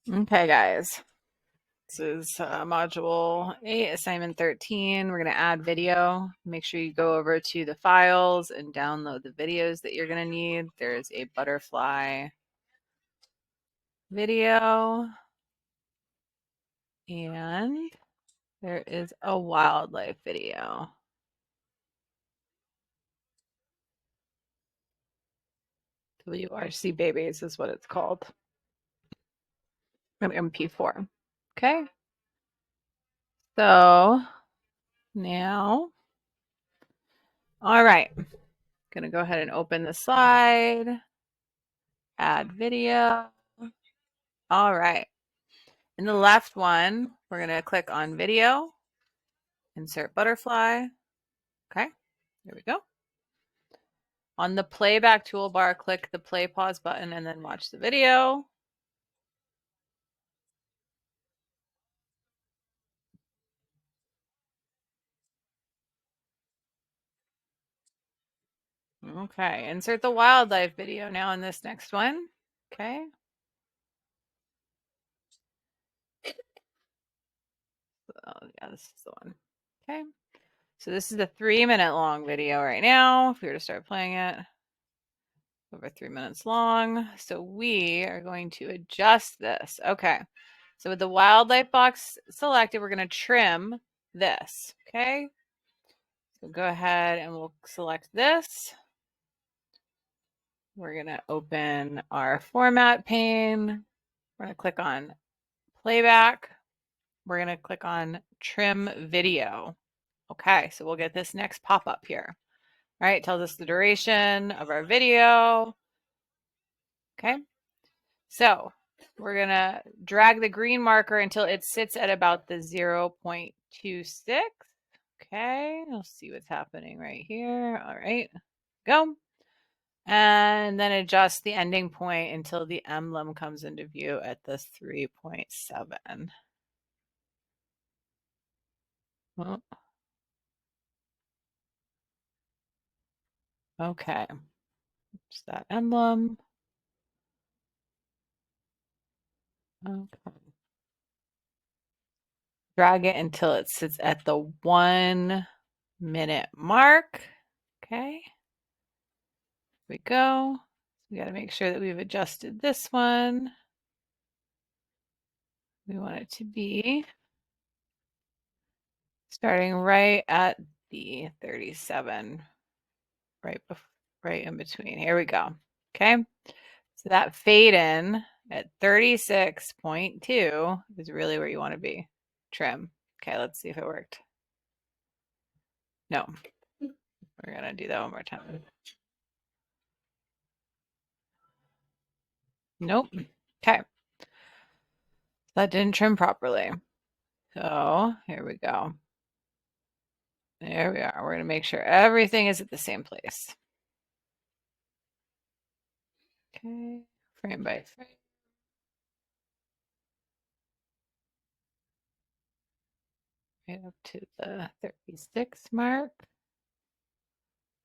Okay, guys. This is module 8, assignment 13. We're going to add video. Make sure you go over to the files and download the videos that you're going to need. There's a butterfly video and there is a wildlife video. WRC Babies is what it's called. An MP4. Okay. So now, all right. Going to go ahead and open the slide. Add video. All right. In the left one, we're going to click on video, insert butterfly. Okay, there we go. On the playback toolbar, click the play pause button and then watch the video. Okay, insert the wildlife video now in this next one. Okay. Oh, yeah, this is the one. Okay. So this is a 3-minute long video right now. If we were to start playing it, over 3 minutes long. So we are going to adjust this. Okay. So with the wildlife box selected, we're going to trim this. Okay. So go ahead and we'll select this. We're going to open our format pane. We're going to click on playback. We're going to click on trim video. Okay, so we'll get this next pop-up here. All right, it tells us the duration of our video. Okay, so we're going to drag the green marker until it sits at about the 0.26. Okay, we'll see what's happening right here. All right, go. And then adjust the ending point until the emblem comes into view at the 3.7. Oh. Okay, just that emblem. Okay. Drag it until it sits at the 1-minute mark. Okay, here we go. We got to make sure that we've adjusted this one. We want it to be starting right at the 37, right in between. Here we go. Okay, so that fade in at 36.2 is really where you want to be. Trim. Okay, let's see if it worked. No, we're gonna do that one more time. Nope. Okay, that didn't trim properly. So here we go. There we are. We're gonna make sure everything is at the same place. Okay, frame by frame. Right up to the 36 mark.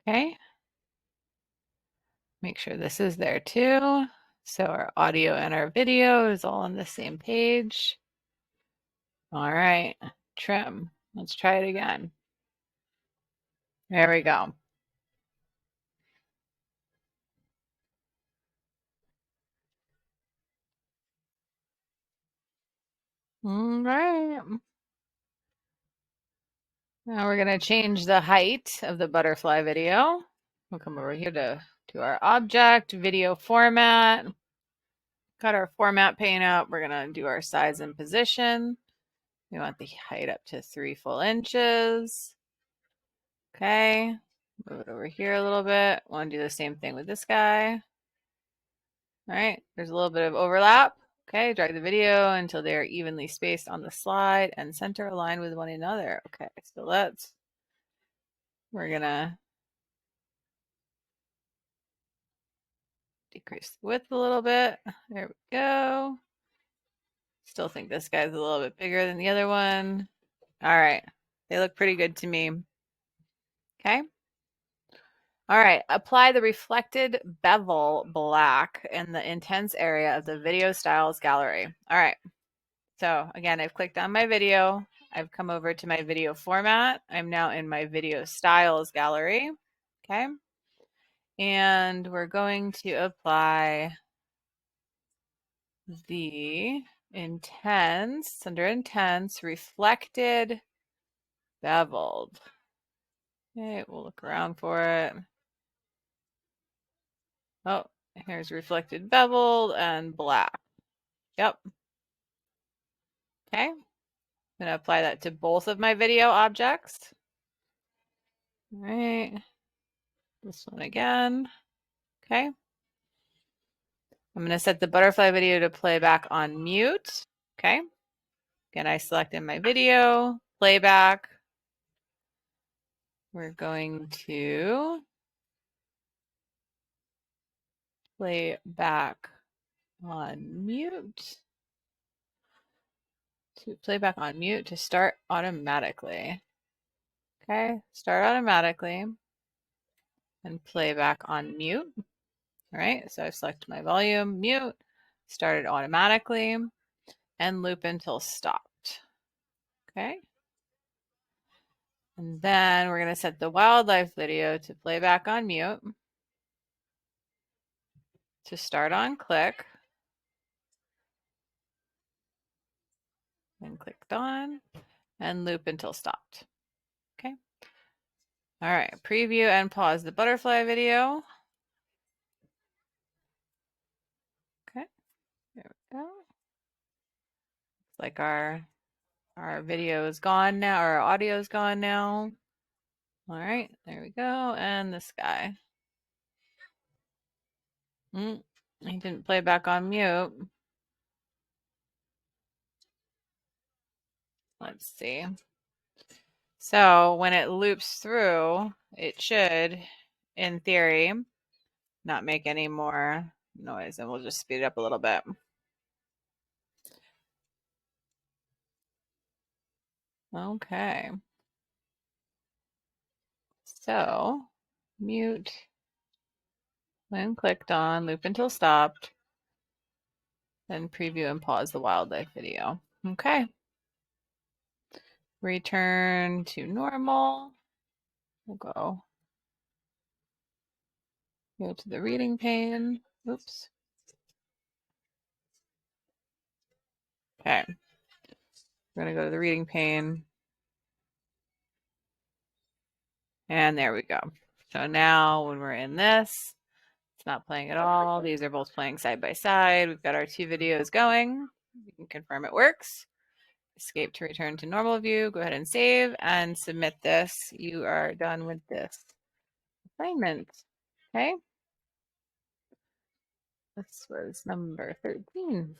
Okay. Make sure this is there too. So our audio and our video is all on the same page. All right, trim. Let's try it again. There we go. All right. Now we're going to change the height of the butterfly video. We'll come over here to our object, video format. Got our format pane up. We're going to do our size and position. We want the height up to 3 full inches. Okay, move it over here a little bit. Want to do the same thing with this guy. All right, there's a little bit of overlap. Okay, drag the video until they are evenly spaced on the slide and center aligned with one another. Okay, so we're gonna decrease the width a little bit. There we go. Still think this guy's a little bit bigger than the other one. All right, they look pretty good to me. Okay. All right, apply the reflected bevel black in the intense area of the video styles gallery. All right, so again, I've clicked on my video. I've come over to my video format. I'm now in my video styles gallery. Okay. And we're going to apply the intense, under intense, reflected, beveled. Okay, we'll look around for it. Oh, here's reflected, beveled, and black. Yep. Okay. I'm going to apply that to both of my video objects. All right. This one again. Okay. I'm going to set the butterfly video to playback on mute. Okay. Again, I selected my video, playback. We're going to play back on mute. To playback on mute to start automatically. Okay, start automatically and playback on mute. All right, so I've selected my volume, mute, started automatically, and loop until stopped. Okay. And then we're going to set the wildlife video to playback on mute, to start on click, and clicked on, and loop until stopped. Okay. All right, preview and pause the butterfly video. Okay, there we go. Looks like our video is gone now, our audio is gone now. All right, there we go. And this guy. He didn't play back on mute. Let's see. So when it loops through, it should, in theory, not make any more noise, and we'll just speed it up a little bit. Okay. So mute when clicked on, loop until stopped, then preview and pause the wildlife video. Okay. Return to normal. We'll go to the reading pane. Oops. Okay. We're going to go to the reading pane. And there we go. So now when we're in this, it's not playing at all. These are both playing side by side. We've got our two videos going. We can confirm it works. Escape to return to normal view. Go ahead and save and submit this. You are done with this assignment. Okay. This was number 13.